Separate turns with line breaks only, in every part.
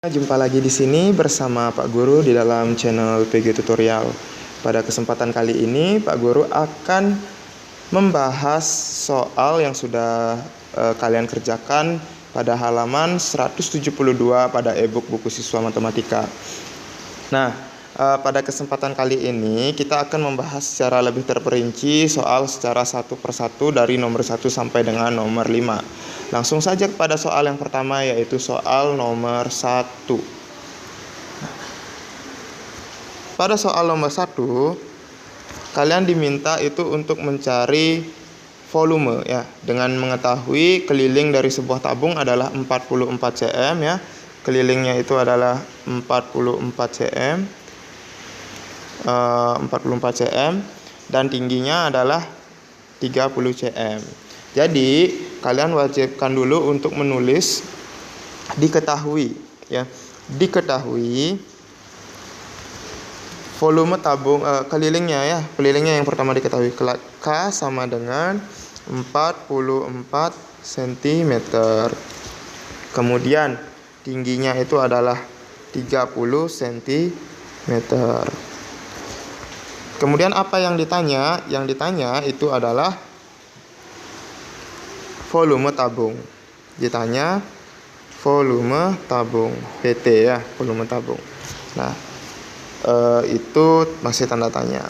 Jumpa lagi di sini bersama Pak Guru di dalam channel PG Tutorial. Pada kesempatan kali ini Pak Guru akan membahas soal yang sudah kalian kerjakan pada halaman 172 pada e-book buku siswa matematika. Nah, pada kesempatan kali ini kita akan membahas secara lebih terperinci soal secara satu persatu dari nomor 1 sampai dengan nomor 5. Langsung saja kepada soal yang pertama, yaitu soal nomor 1. Pada soal nomor 1, kalian diminta itu untuk mencari volume ya, dengan mengetahui keliling dari sebuah tabung adalah 44 cm ya. Kelilingnya itu adalah 44 cm. 44 cm dan tingginya adalah 30 cm. Jadi kalian wajibkan dulu untuk menulis diketahui ya. Diketahui volume tabung kelilingnya ya. Kelilingnya yang pertama diketahui, K sama dengan 44 cm. Kemudian tingginya itu adalah 30 cm. Kemudian apa yang ditanya? Yang ditanya itu adalah volume tabung. Ditanya volume tabung, VT ya, volume tabung. Nah, itu masih tanda tanya.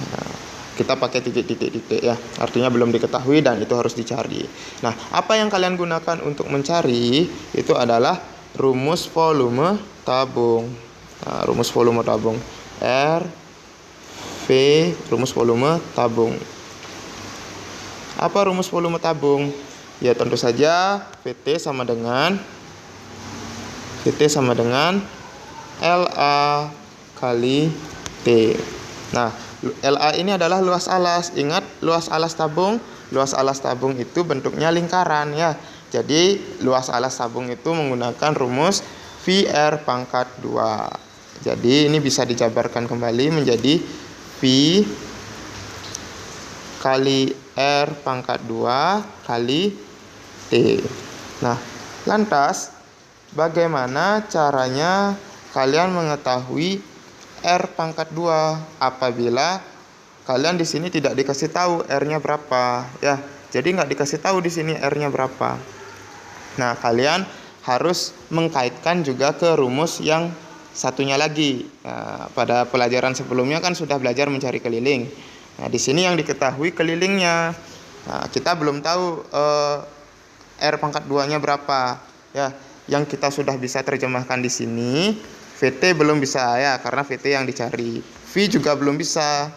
Nah, kita pakai titik-titik ya, artinya belum diketahui dan itu harus dicari. Nah, apa yang kalian gunakan untuk mencari itu adalah rumus volume tabung. Nah, rumus volume tabung R V, rumus volume tabung. Apa rumus volume tabung? Ya tentu saja VT sama dengan LA kali T. Nah, LA ini adalah luas alas. Ingat luas alas tabung? Luas alas tabung itu bentuknya lingkaran ya. Jadi luas alas tabung itu menggunakan rumus VR pangkat 2. Jadi ini bisa dijabarkan kembali menjadi V kali R pangkat 2 kali T. Nah, lantas bagaimana caranya kalian mengetahui R pangkat 2 apabila kalian di sini tidak dikasih tahu R-nya berapa ya. Jadi nggak dikasih tahu di sini R-nya berapa. Nah, kalian harus mengkaitkan juga ke rumus yang satunya lagi. Nah, pada pelajaran sebelumnya kan sudah belajar mencari keliling. Nah, di sini yang diketahui kelilingnya. Nah, kita belum tahu R pangkat 2-nya berapa ya. Yang kita sudah bisa terjemahkan di sini, VT belum bisa ya, karena VT yang dicari. V juga belum bisa.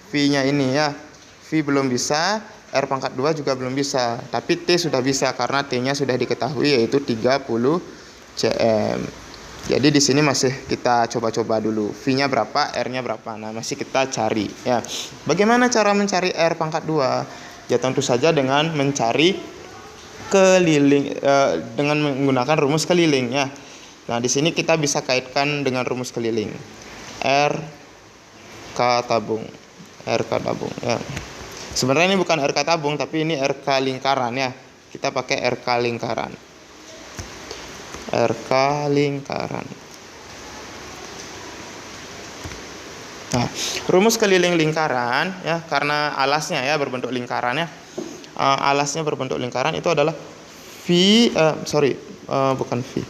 V-nya ini ya. V belum bisa, R pangkat 2 juga belum bisa. Tapi T sudah bisa karena T-nya sudah diketahui yaitu 30 cm. Jadi di sini masih kita coba-coba dulu. V-nya berapa, R-nya berapa. Nah, masih kita cari ya. Bagaimana cara mencari R pangkat 2? Ya tentu saja dengan mencari keliling dengan menggunakan rumus keliling ya. Nah, di sini kita bisa kaitkan dengan rumus keliling. RK tabung. RK tabung ya. Sebenarnya ini bukan RK tabung tapi ini RK lingkaran ya. Kita pakai RK lingkaran. RK lingkaran. Nah, rumus keliling lingkaran ya, karena alasnya ya berbentuk lingkaran ya. Alasnya berbentuk lingkaran itu adalah bukan V.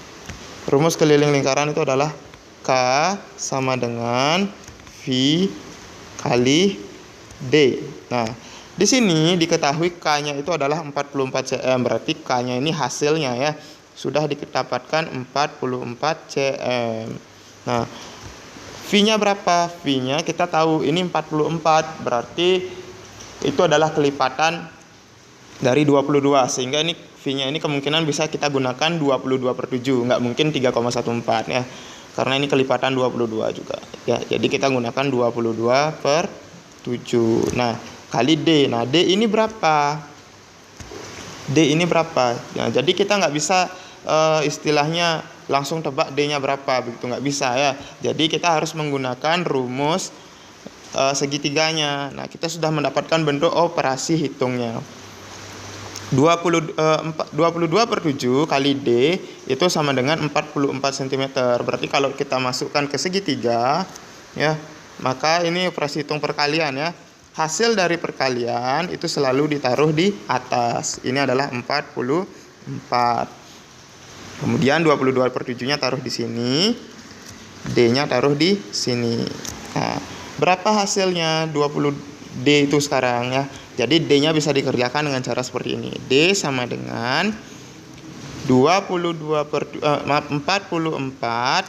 Rumus keliling lingkaran itu adalah K sama dengan V kali D. Nah, di sini diketahui K-nya itu adalah 44 cm, berarti K-nya ini hasilnya ya. Sudah didapatkan 44 cm. Nah, V-nya berapa? V-nya kita tahu ini 44, berarti itu adalah kelipatan dari 22, sehingga ini V-nya ini kemungkinan bisa kita gunakan 22/7, nggak mungkin 3,14 ya, karena ini kelipatan 22 juga ya. Jadi kita gunakan 22/7. Nah, kali D. Nah, D ini berapa? D ini berapa? Nah, jadi kita nggak bisa istilahnya langsung tebak D-nya berapa, begitu nggak bisa ya. Jadi kita harus menggunakan rumus segitiganya. Nah, kita sudah mendapatkan bentuk operasi hitungnya. 22/7 kali D itu sama dengan 44 cm. Berarti kalau kita masukkan ke segitiga, ya, maka ini operasi hitung perkalian ya. Hasil dari perkalian itu selalu ditaruh di atas. Ini adalah 44. Kemudian 22/7-nya taruh di sini. D-nya taruh di sini. Nah, berapa hasilnya 20D itu sekarang ya? Jadi D-nya bisa dikerjakan dengan cara seperti ini. D sama dengan 44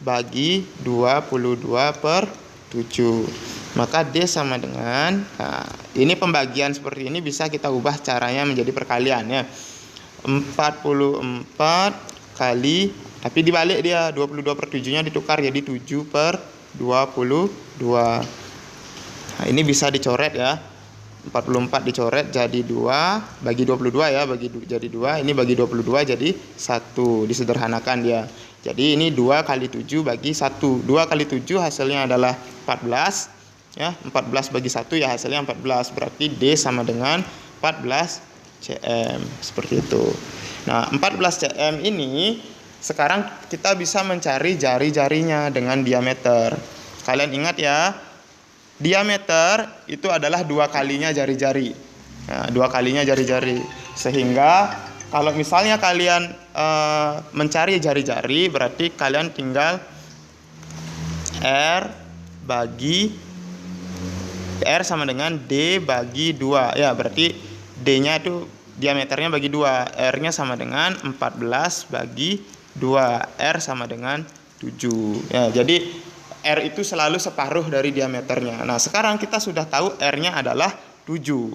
bagi 22/7. Maka D sama dengan, nah, ini pembagian seperti ini bisa kita ubah caranya menjadi perkalian ya. 44 kali, tapi dibalik dia, 22/7-nya ditukar jadi 7/22. Nah, ini bisa dicoret ya. 44 dicoret jadi 2 bagi 22 ya, jadi 2, ini bagi 22 jadi 1, disederhanakan dia. Jadi ini 2 kali 7 bagi 1. 2 kali 7 hasilnya adalah 14 ya, 14 bagi 1 ya hasilnya 14. Berarti D sama dengan 14 cm seperti itu. Nah, 14 cm ini sekarang kita bisa mencari jari-jarinya dengan diameter. Kalian ingat ya, diameter itu adalah 2 kalinya jari-jari. Nah, 2 kalinya jari-jari. Sehingga kalau misalnya kalian mencari jari-jari, berarti kalian tinggal R sama dengan D bagi 2. Ya, berarti D-nya itu diameternya bagi 2. R-nya sama dengan 14 bagi 2. R sama dengan 7. Ya, jadi R itu selalu separuh dari diameternya. Nah, sekarang kita sudah tahu R-nya adalah 7.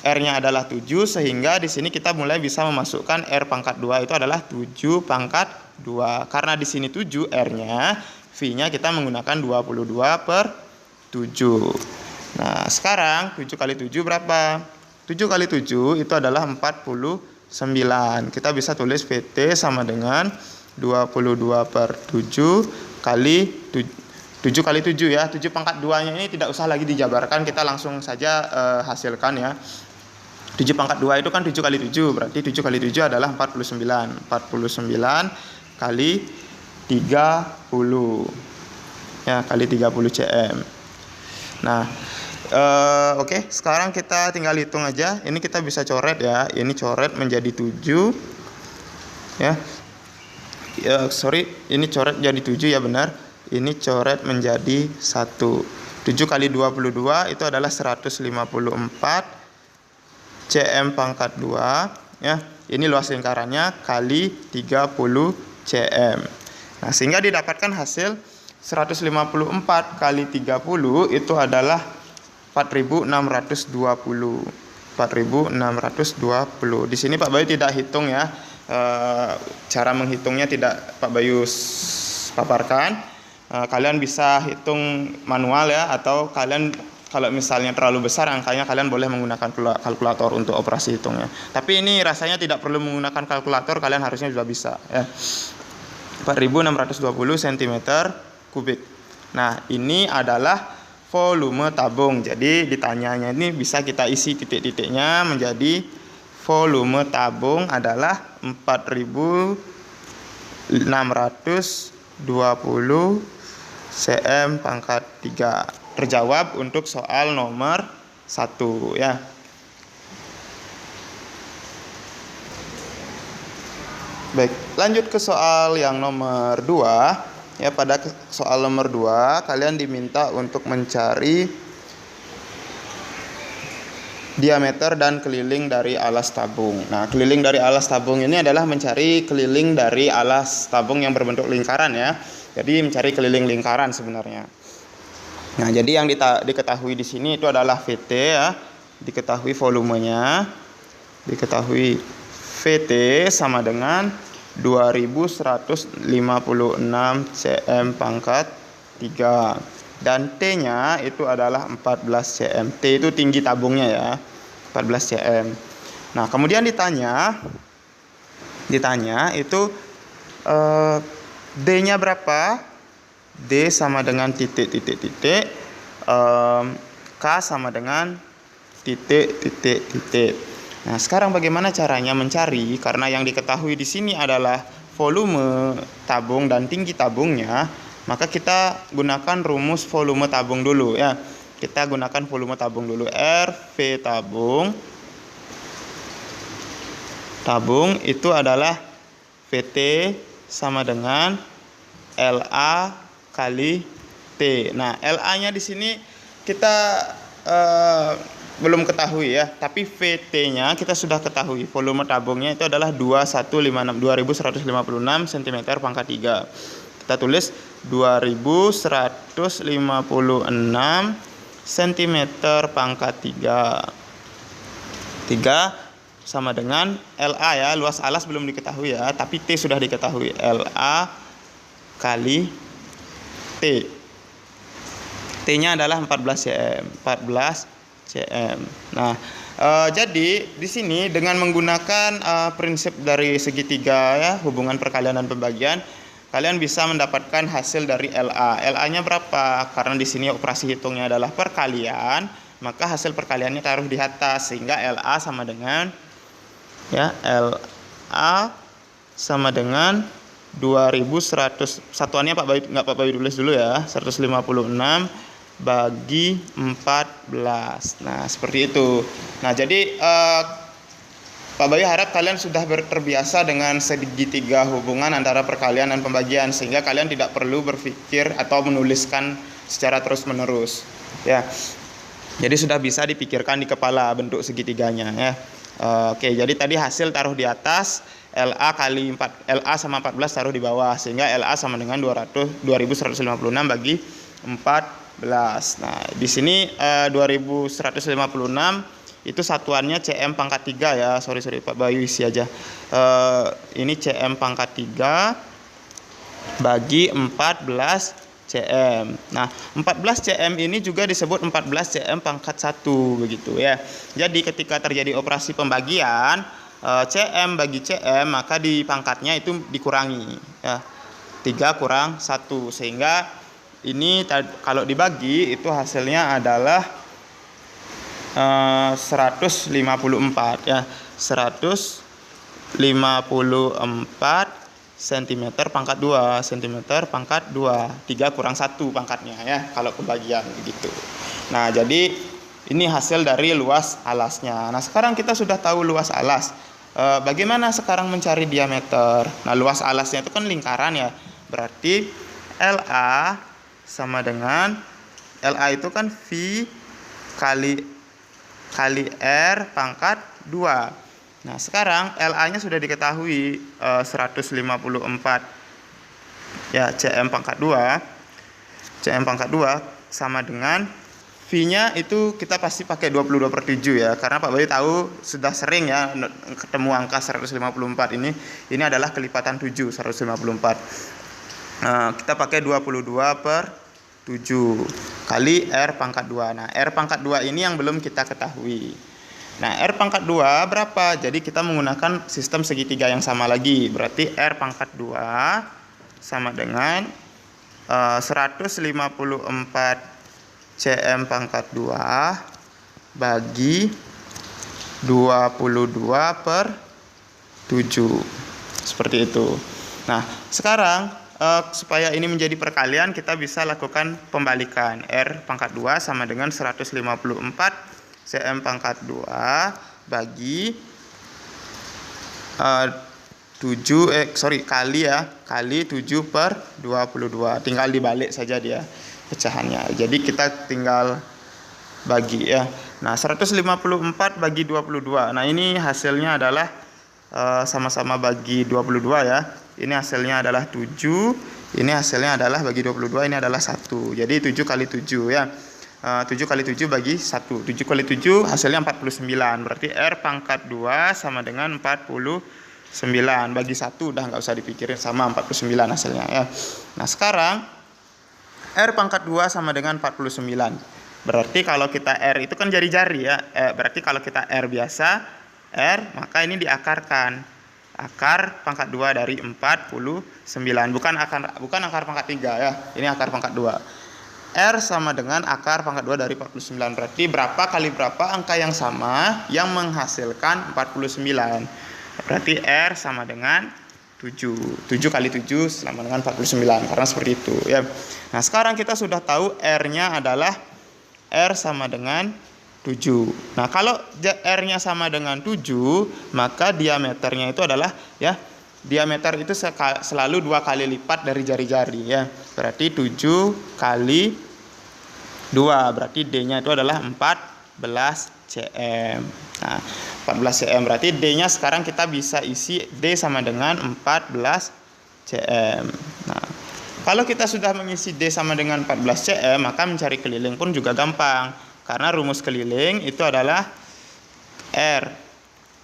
R-nya adalah 7, sehingga di sini kita mulai bisa memasukkan R pangkat 2 itu adalah 7 pangkat 2. Karena di sini 7 R-nya, V-nya kita menggunakan 22/7. Nah, sekarang 7 kali 7 berapa? 7 kali 7 itu adalah 49. Kita bisa tulis VT sama dengan 22/7 kali 7 kali 7 ya. 7 pangkat 2-nya ini tidak usah lagi dijabarkan, kita langsung saja hasilkan ya. 7 pangkat 2 itu kan 7 kali 7, berarti 7 kali 7 adalah 49. 49 kali 30. Ya, kali 30 cm. Nah, oke, sekarang kita tinggal hitung aja. Ini kita bisa coret ya. Ini coret menjadi 7. Ya. Ini coret jadi 7 ya, benar. Ini coret menjadi 1. 7 kali 22 itu adalah 154 cm pangkat 2 ya. Ini luas lingkarannya kali 30 cm. Nah, sehingga didapatkan hasil 154 kali 30 itu adalah 4620. 4620. Di sini Pak Bayu tidak hitung ya. Cara menghitungnya tidak Pak Bayu paparkan. Kalian bisa hitung manual ya, atau kalian kalau misalnya terlalu besar angkanya, kalian boleh menggunakan kalkulator untuk operasi hitungnya. Tapi ini rasanya tidak perlu menggunakan kalkulator, kalian harusnya sudah bisa ya. 4620 cm kubik. Nah, ini adalah volume tabung. Jadi ditanyanya ini bisa kita isi titik-titiknya menjadi volume tabung adalah 4620 cm pangkat 3. Terjawab untuk soal nomor 1 ya. Baik, lanjut ke soal yang nomor 2. Ya, pada soal nomor 2 kalian diminta untuk mencari diameter dan keliling dari alas tabung. Nah, keliling dari alas tabung ini adalah mencari keliling dari alas tabung yang berbentuk lingkaran ya. Jadi mencari keliling lingkaran sebenarnya. Nah, jadi yang diketahui di sini itu adalah VT ya. Diketahui volumenya. Diketahui VT sama dengan 2156 cm pangkat 3. Dan T-nya itu adalah 14 cm. T itu tinggi tabungnya ya, 14 cm. Nah, kemudian ditanya itu D-nya berapa? D sama dengan titik. K sama dengan titik. Nah, sekarang bagaimana caranya mencari? Karena yang diketahui di sini adalah volume tabung dan tinggi tabungnya, maka kita gunakan rumus volume tabung dulu ya. Kita gunakan volume tabung dulu. RV tabung itu adalah VT sama dengan LA kali T. Nah, LA-nya di sini kita belum ketahui ya, tapi VT-nya kita sudah ketahui. Volume tabungnya itu adalah 2156 cm pangkat 3. Kita tulis 2156 cm pangkat 3. 3 sama dengan LA ya, luas alas belum diketahui ya, tapi T sudah diketahui. LA kali T. T-nya adalah 14 cm. Nah, jadi di sini dengan menggunakan prinsip dari segitiga ya, hubungan perkalian dan pembagian, kalian bisa mendapatkan hasil dari LA. LA-nya berapa? Karena di sini operasi hitungnya adalah perkalian, maka hasil perkaliannya taruh di atas, sehingga LA sama dengan ya, LA sama dengan 2100, satuannya Pak Bayu tulis dulu ya, 156 bagi 14. Nah, seperti itu. Nah, jadi Pak Bayu harap kalian sudah terbiasa dengan segitiga hubungan antara perkalian dan pembagian, sehingga kalian tidak perlu berpikir atau menuliskan secara terus-menerus ya. Jadi sudah bisa dipikirkan di kepala bentuk segitiganya ya. Oke, jadi tadi hasil taruh di atas, LA kali 4, LA sama 14 taruh di bawah, sehingga LA sama dengan 2156 bagi 14. Nah, di sini 2156 itu satuannya cm pangkat 3 ya. Sorry Pak Bayu isi aja. Ini cm pangkat 3 bagi 14 cm. Nah, 14 cm ini juga disebut 14 cm pangkat 1 begitu ya. Jadi ketika terjadi operasi pembagian cm bagi cm, maka di pangkatnya itu dikurangi ya. 3 kurang 1, sehingga ini kalau dibagi itu hasilnya adalah 154 ya. 154 cm pangkat 2, cm pangkat 2. 3 kurang 1 pangkatnya ya kalau pembagian begitu. Nah, jadi ini hasil dari luas alasnya. Nah, sekarang kita sudah tahu luas alas. Bagaimana sekarang mencari diameter? Nah, luas alasnya itu kan lingkaran ya. Berarti LA sama dengan, LA itu kan V kali R pangkat 2. Nah, sekarang LA-nya sudah diketahui 154 ya, cm pangkat 2. cm pangkat 2 sama dengan V-nya itu kita pasti pakai 22/7 ya, karena Pak Bayu tahu sudah sering ya ketemu angka 154 ini adalah kelipatan 7, 154. Kita pakai 22/7 kali R pangkat 2. Nah, R pangkat 2 ini yang belum kita ketahui. Nah, R pangkat 2 berapa? Jadi kita menggunakan sistem segitiga yang sama lagi. Berarti R pangkat 2 sama dengan 154 cm pangkat 2 bagi 22/7. Seperti itu. Nah, sekarang supaya ini menjadi perkalian, kita bisa lakukan pembalikan. R pangkat 2 sama dengan 154 cm pangkat 2 bagi kali 7/22. Tinggal dibalik saja dia pecahannya. Jadi kita tinggal bagi ya. Nah, 154 bagi 22. Nah, ini hasilnya adalah sama-sama bagi 22 ya. Ini hasilnya adalah 7, ini hasilnya adalah bagi 22, ini adalah 1. Jadi 7 kali 7 ya. 7 kali 7 bagi 1. 7 kali 7 hasilnya 49. Berarti R pangkat 2 sama dengan 49. Bagi 1 udah nggak usah dipikirin, sama 49 hasilnya ya. Nah, sekarang R pangkat 2 sama dengan 49. Berarti kalau kita R itu kan jari-jari ya. Berarti kalau kita R biasa, R, maka ini diakarkan. Akar pangkat 2 dari 49. Bukan akar pangkat 3 ya. Ini akar pangkat 2. R sama dengan akar pangkat 2 dari 49. Berarti berapa kali berapa angka yang sama yang menghasilkan 49. Berarti R sama dengan 7. 7 kali 7 sama dengan 49. Karena seperti itu ya. Nah, sekarang kita sudah tahu R-nya adalah R sama dengan 7. Nah, kalau R-nya sama dengan 7, maka diameternya itu adalah ya, diameter itu selalu 2 kali lipat dari jari-jari ya. Berarti 7 kali 2, berarti D-nya itu adalah 14 cm. Nah, 14 cm berarti D-nya sekarang kita bisa isi D sama dengan 14 cm. Nah, kalau kita sudah mengisi D sama dengan 14 cm, maka mencari keliling pun juga gampang. Karena rumus keliling itu adalah R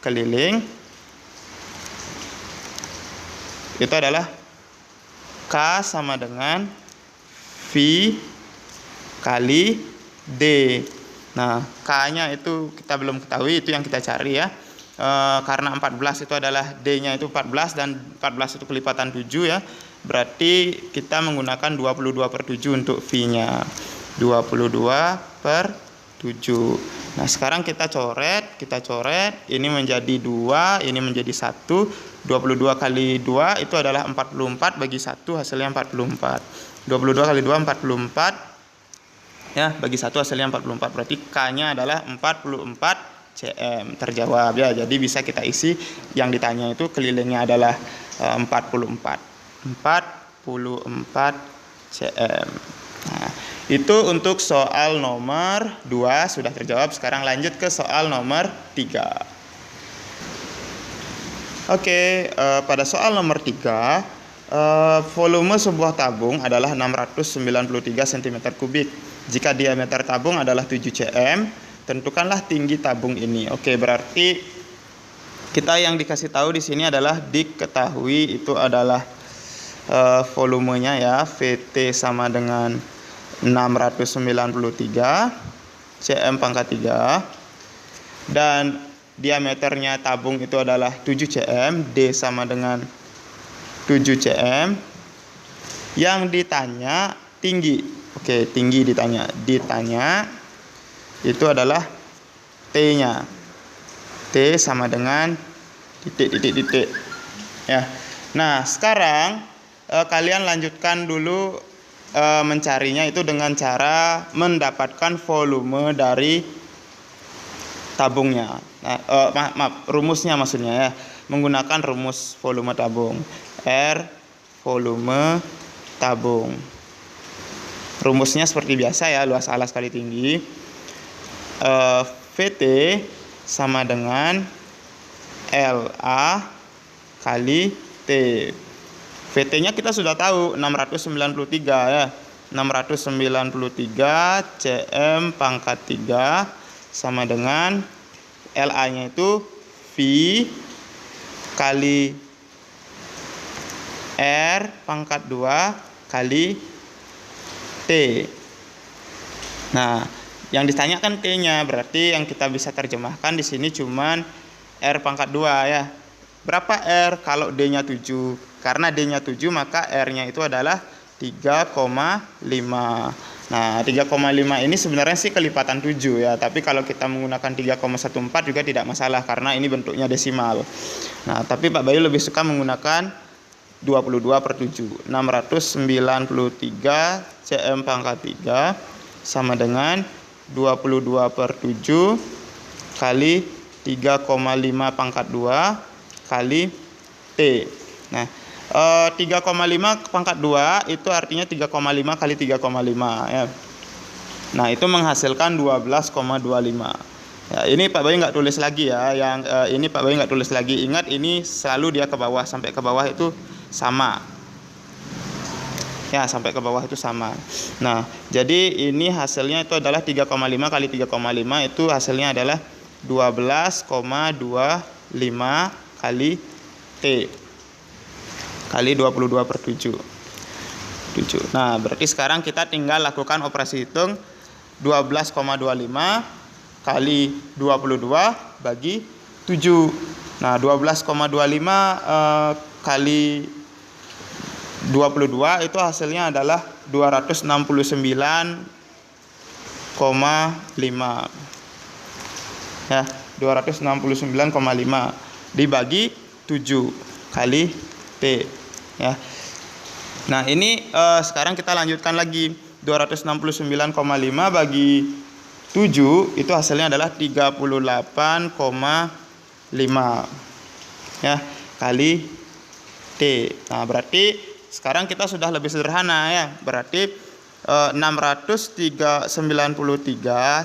keliling itu adalah K sama dengan V kali D. Nah, K-nya itu kita belum ketahui, itu yang kita cari ya. Karena 14 itu adalah D-nya itu 14 dan 14 itu kelipatan 7 ya. Berarti kita menggunakan 22/7 untuk V-nya. 22/7. Nah, sekarang kita coret, ini menjadi 2, ini menjadi 1. 22 kali 2 itu adalah 44, bagi 1 hasilnya 44. 22 kali 2 44. Ya, bagi 1 hasilnya 44. Berarti K-nya adalah 44 cm. Terjawab ya. Jadi bisa kita isi yang ditanya itu kelilingnya adalah 44 cm. Nah, itu untuk soal nomor 2 sudah terjawab. Sekarang lanjut ke soal nomor 3. Oke, pada soal nomor 3, volume sebuah tabung adalah 693 cm3. Jika diameter tabung adalah 7 cm, tentukanlah tinggi tabung ini. Oke, berarti kita yang dikasih tahu di sini adalah diketahui itu adalah volumenya ya, VT sama dengan 693 cm pangkat 3, dan diameternya tabung itu adalah 7 cm, D sama dengan 7 cm. Yang ditanya tinggi. Oke, tinggi ditanya itu adalah T-nya. T sama dengan titik ya. Nah, sekarang kalian lanjutkan dulu mencarinya itu dengan cara mendapatkan volume dari tabungnya. Nah, rumusnya maksudnya ya, menggunakan rumus volume tabung. R volume tabung. Rumusnya seperti biasa ya, luas alas kali tinggi. VT sama dengan LA kali T. VT-nya kita sudah tahu 693 ya. 693 cm pangkat 3 sama dengan LA-nya itu V kali R pangkat 2 kali T. Nah, yang ditanyakan T-nya, berarti yang kita bisa terjemahkan di sini cuman R pangkat 2 ya. Berapa R? Kalau D-nya 7. Karena D-nya 7 maka R-nya itu adalah 3,5. Nah, 3,5 ini sebenarnya sih kelipatan 7 ya, tapi kalau kita menggunakan 3,14 juga tidak masalah karena ini bentuknya desimal. Nah, tapi Pak Bayu lebih suka menggunakan 22/7. 693 cm pangkat 3 sama dengan 22/7 kali 3,5 pangkat 2 kali T. Nah, 3,5 pangkat 2 itu artinya 3,5 kali 3,5 ya. Nah, itu menghasilkan 12,25. Ya, ini Pak Bayu nggak tulis lagi ya. Yang ini Pak Bayu nggak tulis lagi. Ingat, ini selalu dia ke bawah, sampai ke bawah itu sama. Ya, sampai ke bawah itu sama. Nah, jadi ini hasilnya itu adalah 3,5 kali 3,5 itu hasilnya adalah 12,25 kali T kali 22/7. Nah, berarti sekarang kita tinggal lakukan operasi hitung 12,25 kali 22 bagi 7. Nah, 12,25 kali 22 itu hasilnya adalah 269,5. Ya, 269,5 dibagi 7 kali T. Ya. Nah, ini sekarang kita lanjutkan lagi. 269,5 bagi 7 itu hasilnya adalah 38,5. Ya, kali T. Nah, berarti sekarang kita sudah lebih sederhana ya. Berarti 693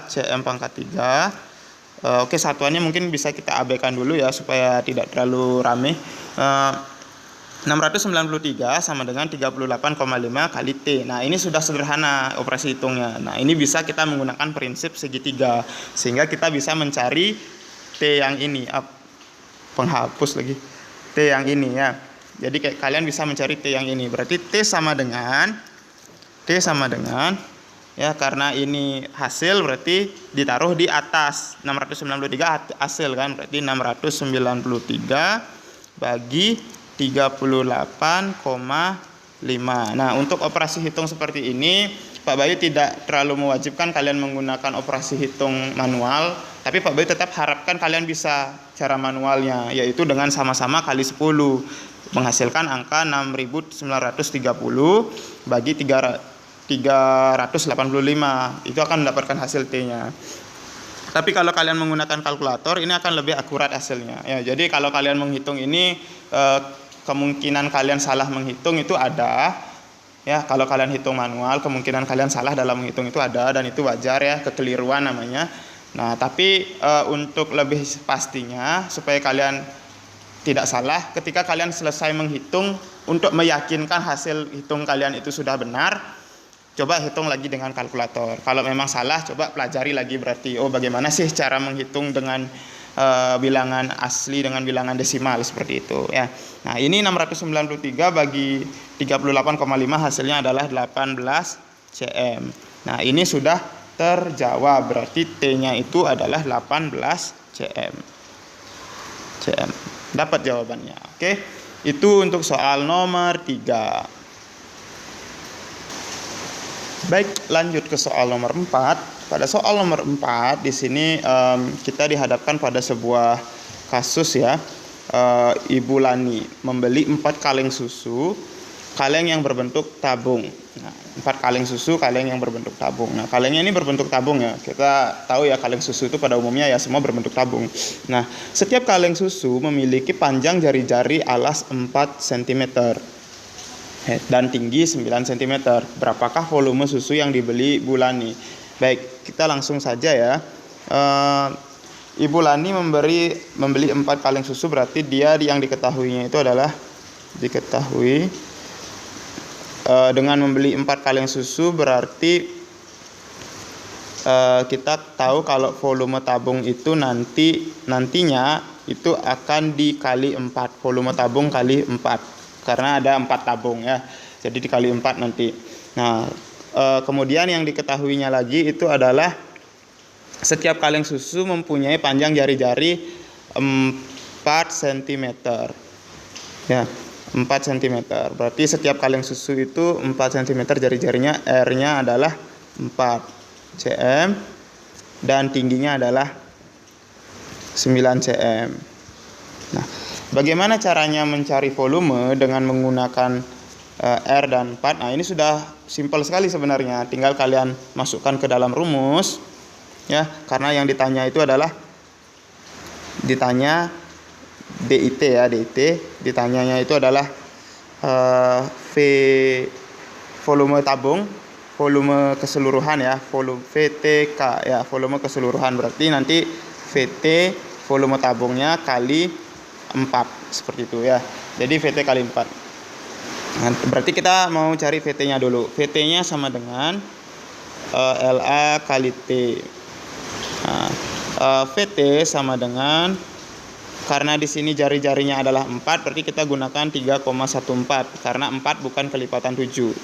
cm pangkat 3. Oke, satuannya mungkin bisa kita abaikan dulu ya supaya tidak terlalu rame. 693 sama dengan 38,5 kali T. Nah, ini sudah sederhana operasi hitungnya. Nah, ini bisa kita menggunakan prinsip segitiga sehingga kita bisa mencari T yang ini. Penghapus lagi. T yang ini ya. Jadi kalian bisa mencari T yang ini. Berarti T sama dengan ya, karena ini hasil berarti ditaruh di atas. 693 hasil kan, berarti 693 bagi 38,5. Nah, untuk operasi hitung seperti ini Pak Bayu tidak terlalu mewajibkan kalian menggunakan operasi hitung manual, tapi Pak Bayu tetap harapkan kalian bisa cara manualnya, yaitu dengan sama-sama kali 10 menghasilkan angka 6.930 bagi 385. Itu akan mendapatkan hasil T-nya. Tapi kalau kalian menggunakan kalkulator ini akan lebih akurat hasilnya. Ya, jadi kalau kalian menghitung ini kemungkinan kalian salah menghitung itu ada. Ya, kalau kalian hitung manual kemungkinan kalian salah dalam menghitung itu ada, dan itu wajar ya, kekeliruan namanya. Nah, tapi untuk lebih pastinya supaya kalian tidak salah ketika kalian selesai menghitung, untuk meyakinkan hasil hitung kalian itu sudah benar, coba hitung lagi dengan kalkulator. Kalau memang salah, coba pelajari lagi berarti. Oh, bagaimana sih cara menghitung dengan bilangan asli dengan bilangan desimal seperti itu ya. Nah, ini 693 bagi 38,5 hasilnya adalah 18 cm. Nah, ini sudah terjawab, berarti T-nya itu adalah 18 cm. Dapat jawabannya. Oke. Itu untuk soal nomor 3. Baik, lanjut ke soal nomor 4. Pada soal nomor 4 di sini kita dihadapkan pada sebuah kasus ya. Ibu Lani membeli 4 kaleng susu, kaleng yang berbentuk tabung. Nah, 4 kaleng susu, kaleng yang berbentuk tabung. Nah, kalengnya ini berbentuk tabung ya. Kita tahu ya, kaleng susu itu pada umumnya ya semua berbentuk tabung. Nah, setiap kaleng susu memiliki panjang jari-jari alas 4 cm. Dan tinggi 9 cm. Berapakah volume susu yang dibeli Bu Lani? Baik, kita langsung saja ya. Ibu Lani membeli 4 kaleng susu, berarti dia yang diketahuinya itu adalah dengan membeli 4 kaleng susu berarti kita tahu kalau volume tabung itu nantinya itu akan dikali 4, volume tabung kali 4, karena ada 4 tabung ya, jadi dikali 4 nanti. Nah, kemudian yang diketahuinya lagi itu adalah setiap kaleng susu mempunyai panjang jari-jari 4 cm ya, 4 cm. Berarti setiap kaleng susu itu 4 cm jari-jarinya, R-nya adalah 4 cm dan tingginya adalah 9 cm. Nah, bagaimana caranya mencari volume dengan menggunakan R dan 4? Nah, ini sudah simpel sekali sebenarnya. Tinggal kalian masukkan ke dalam rumus ya, karena yang ditanya itu adalah DIT ya, ditanyanya itu adalah volume tabung, volume keseluruhan ya, volume VTK ya, volume keseluruhan. Berarti nanti VT volume tabungnya kali 4 seperti itu ya. Jadi VT kali 4. Nah, berarti kita mau cari VT-nya dulu. VT-nya sama dengan LA kali T. Nah, VT sama dengan, karena di sini jari-jarinya adalah 4, berarti kita gunakan 3,14 karena 4 bukan kelipatan 7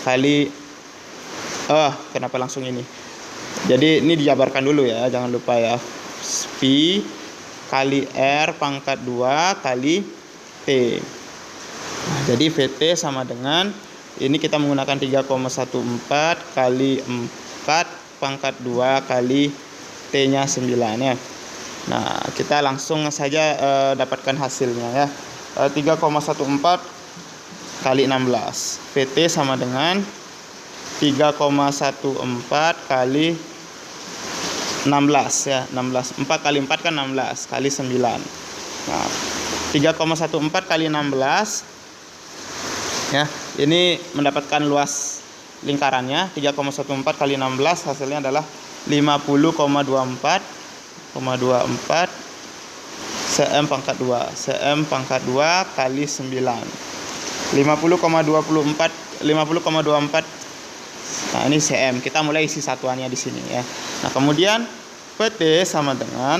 kali kenapa langsung ini. Jadi ini dijabarkan dulu ya, jangan lupa ya. Pi kali R pangkat 2 kali T. Nah, jadi VT sama dengan ini kita menggunakan 3,14 kali 4 pangkat 2 kali T-nya 9 ya. Nah, kita langsung saja dapatkan hasilnya ya. 3,14 kali 16. VT sama dengan 3,14 kali 16 ya. 16. 4 kali 4 kan 16 kali 9. Nah, 3,14 kali 16 ya. Ini mendapatkan luas lingkarannya 3,14 kali 16 hasilnya adalah 50,24 cm pangkat 2 kali 9. 50,24 nah ini cm. Kita mulai isi satuannya di sini ya. Nah, kemudian PT sama dengan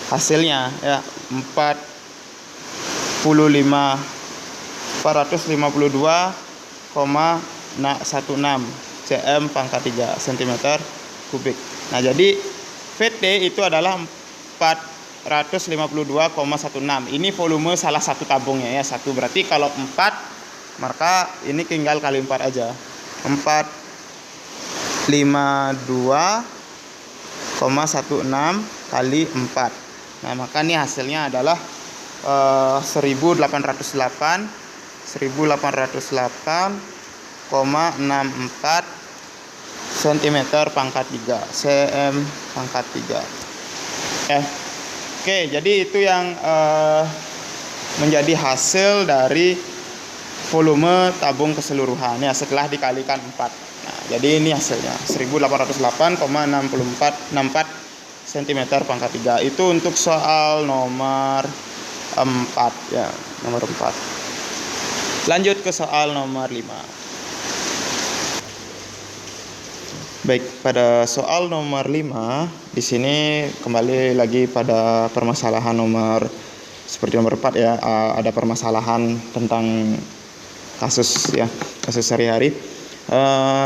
hasilnya ya 452,16 cm pangkat 3 cm kubik. Nah, jadi VT itu adalah 452,16. Ini volume salah satu tabungnya ya, satu. Berarti kalau 4 maka ini tinggal kali 4 aja. 452,16 kali 4. Nah, maka ini hasilnya adalah 1808,64 cm pangkat 3 cm pangkat 3. Oke, jadi itu yang menjadi hasil dari volume tabung keseluruhan ya setelah dikalikan 4. Nah, jadi ini hasilnya 1808,64 cm pangkat 3. Itu untuk soal nomor 4 ya, nomor 4. Lanjut ke soal nomor 5. Baik, pada soal nomor 5 di sini kembali lagi pada permasalahan nomor seperti nomor 4 ya. Ada permasalahan tentang kasus ya, kasus sehari-hari.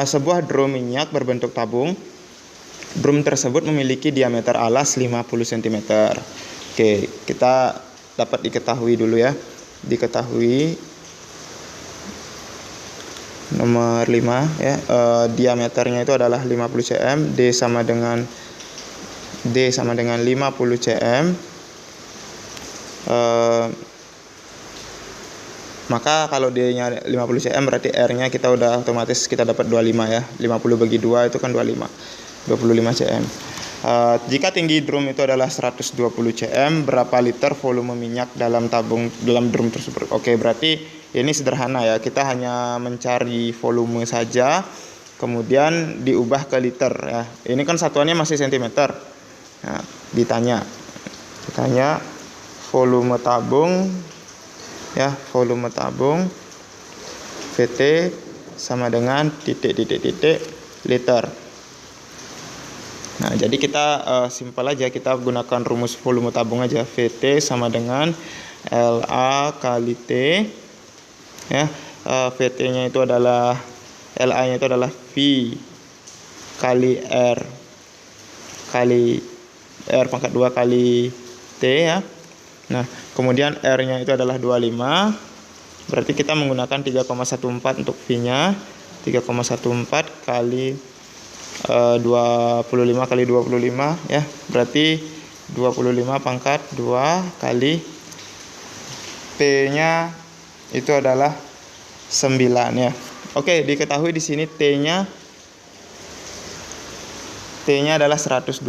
Sebuah drum minyak berbentuk tabung. Drum tersebut memiliki diameter alas 50 cm. Oke, kita dapat diketahui dulu ya. Diketahui nomor 5 ya, diameternya itu adalah 50 cm, D sama dengan 50 cm. Maka kalau D-nya 50 cm berarti R-nya kita udah otomatis kita dapat 25 ya. 50 bagi 2 itu kan 25 cm. Jika tinggi drum itu adalah 120 cm, berapa liter volume minyak dalam drum tersebut? Oke, berarti ini sederhana ya. Kita hanya mencari volume saja, kemudian diubah ke liter ya. Ini kan satuannya masih cm. Nah, ditanya volume tabung ya, volume tabung VT sama dengan titik liter. Nah, jadi kita simpel aja, kita gunakan rumus volume tabung aja. VT sama dengan LA kali T ya. VT-nya itu adalah LA-nya itu adalah V kali R pangkat 2 kali T ya. Nah, kemudian R-nya itu adalah 25. Berarti kita menggunakan 3,14 untuk V-nya. 3,14 kali 25 kali 25 ya. Berarti 25 pangkat 2 kali P-nya itu adalah 9 ya. Oke, diketahui di sini T-nya adalah 120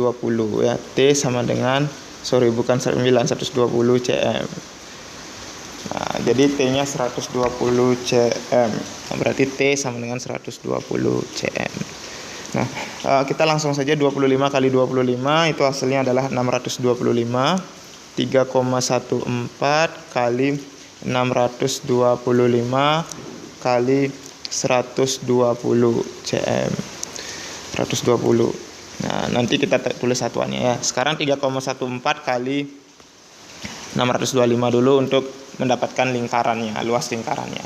ya. T sama dengan bukan 120 cm. Nah, jadi T-nya 120 cm. Nah, berarti T sama dengan 120 cm. Nah, kita langsung saja 25 kali 25 itu hasilnya adalah 625. 3,14 kali 625 kali 120 cm. 120. Nah, nanti kita tulis satuannya ya. Sekarang 3,14 kali 625 dulu untuk mendapatkan lingkarannya, luas lingkarannya.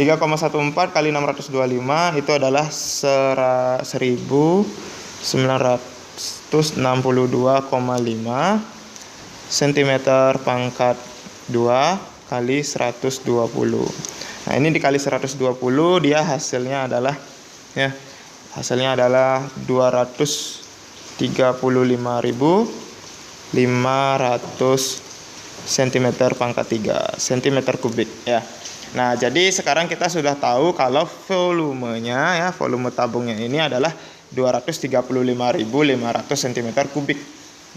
3,14 kali 625 itu adalah 1962,5 cm pangkat 2 kali 120. Nah, ini dikali 120, dia hasilnya adalah 235.500 cm pangkat 3 cm kubik ya. Nah, jadi sekarang kita sudah tahu kalau volumenya ya, volume tabungnya ini adalah 235.500 cm kubik.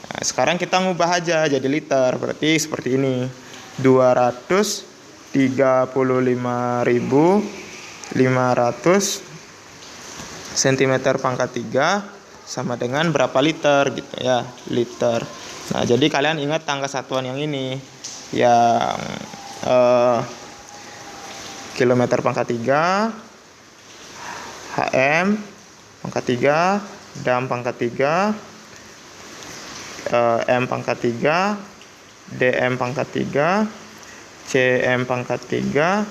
Nah, sekarang kita ngubah aja jadi liter, berarti seperti ini. 235.500 cm pangkat 3 sama dengan berapa liter gitu ya, liter. Nah, jadi kalian ingat tangga satuan yang ini, yang kilometer pangkat 3, HM pangkat 3, dam pangkat 3, M pangkat 3, DM pangkat 3, CM pangkat 3,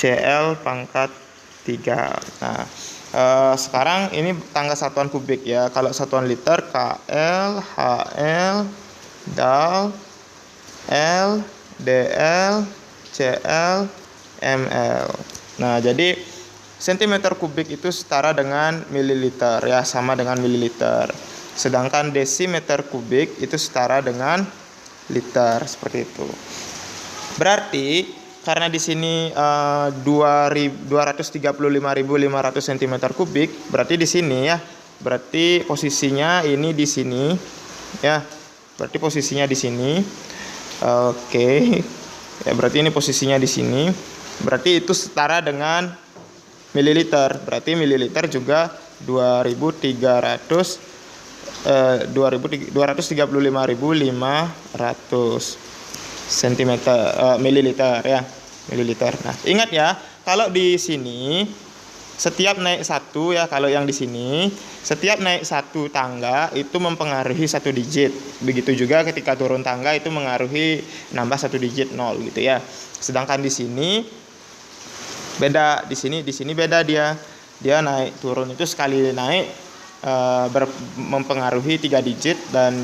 CL pangkat 3. Nah, sekarang ini tangga satuan kubik ya. Kalau satuan liter KL, HL, DAL, L, DL, CL, ML. Nah, jadi cm kubik itu setara dengan mililiter ya, sama dengan mililiter. Sedangkan desimeter kubik itu setara dengan liter, seperti itu. Berarti karena di sini 235.500 cm kubik, berarti di sini ya, berarti posisinya ini di sini ya. Berarti posisinya di sini. Oke. Ya, berarti ini posisinya di sini. Berarti itu setara dengan mililiter. Berarti mililiter juga 235.500 cm mililiter ya, mililiter. Nah, ingat ya, kalau di sini setiap naik satu ya, kalau yang di sini setiap naik satu tangga itu mempengaruhi satu digit. Begitu juga ketika turun tangga itu mengaruhi nambah satu digit 0 gitu ya. Sedangkan di sini beda, di sini beda, dia naik turun itu sekali naik mempengaruhi 3 digit, dan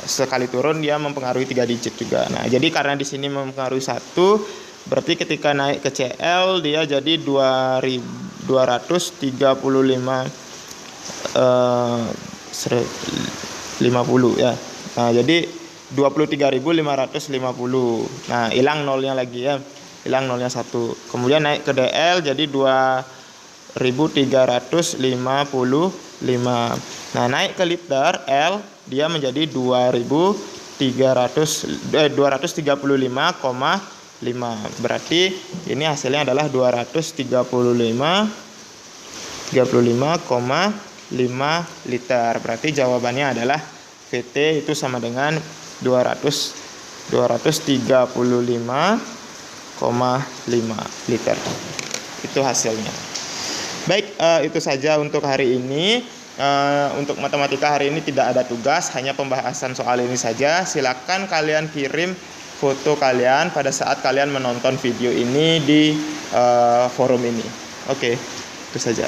sekali turun dia mempengaruhi 3 digit juga. Nah, jadi karena di sini mempengaruhi 1, berarti ketika naik ke CL dia jadi 2.235.50 ya. Nah, jadi 23.550. Nah, hilang nolnya lagi ya. Hilang nolnya 1. Kemudian naik ke DL jadi 2.355. Nah, naik ke liter L dia menjadi 235,5. Berarti ini hasilnya adalah 235,5 liter. Berarti jawabannya adalah VT itu sama dengan 235,5 liter. Itu hasilnya. Baik, itu saja untuk hari ini. Untuk matematika hari ini tidak ada tugas, hanya pembahasan soal ini saja. Silakan kalian kirim foto kalian pada saat kalian menonton video ini di forum ini. Oke, itu saja.